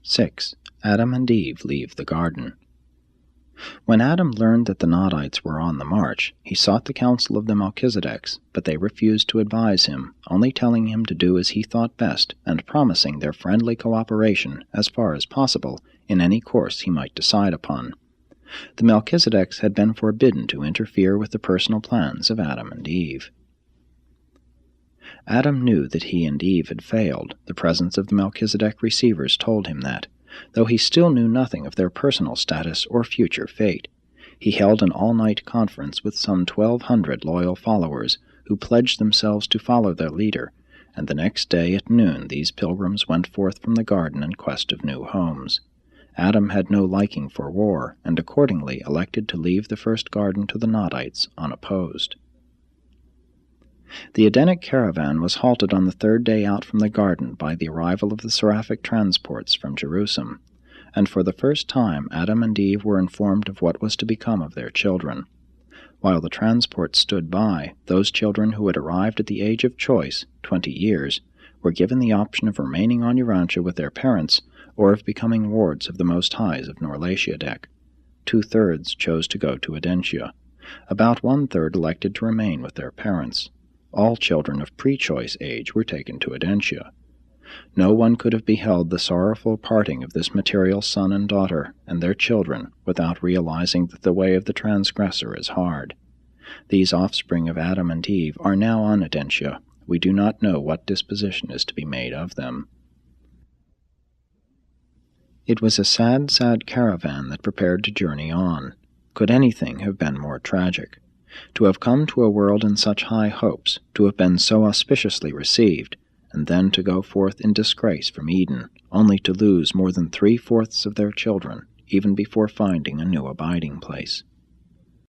6. Adam and Eve leave the garden. When Adam learned that the Nodites were on the march, he sought the counsel of the Melchizedeks, but they refused to advise him, only telling him to do as he thought best and promising their friendly cooperation, as far as possible, in any course he might decide upon. The Melchizedeks had been forbidden to interfere with the personal plans of Adam and Eve. Adam knew that he and Eve had failed. The presence of the Melchizedek receivers told him that, though he still knew nothing of their personal status or future fate. He held an all-night conference with some 1,200 loyal followers who pledged themselves to follow their leader, and the next day at noon these pilgrims went forth from the garden in quest of new homes. Adam had no liking for war, and accordingly elected to leave the first garden to the Nodites unopposed. The Edenic caravan was halted on the third day out from the garden by the arrival of the seraphic transports from Jerusalem, and for the first time Adam and Eve were informed of what was to become of their children. While the transports stood by, those children who had arrived at the age of choice, 20 years, were given the option of remaining on Urantia with their parents or of becoming wards of the Most Highs of Norlatiadek. 2/3 chose to go to Urantia. About 1/3 elected to remain with their parents. All children of pre-choice age were taken to Urantia. No one could have beheld the sorrowful parting of this material son and daughter and their children without realizing that the way of the transgressor is hard. These offspring of Adam and Eve are now on Urantia. We do not know what disposition is to be made of them. It was a sad, sad caravan that prepared to journey on. Could anything have been more tragic? To have come to a world in such high hopes, to have been so auspiciously received, and then to go forth in disgrace from Eden, only to lose more than 3/4 of their children, even before finding a new abiding place.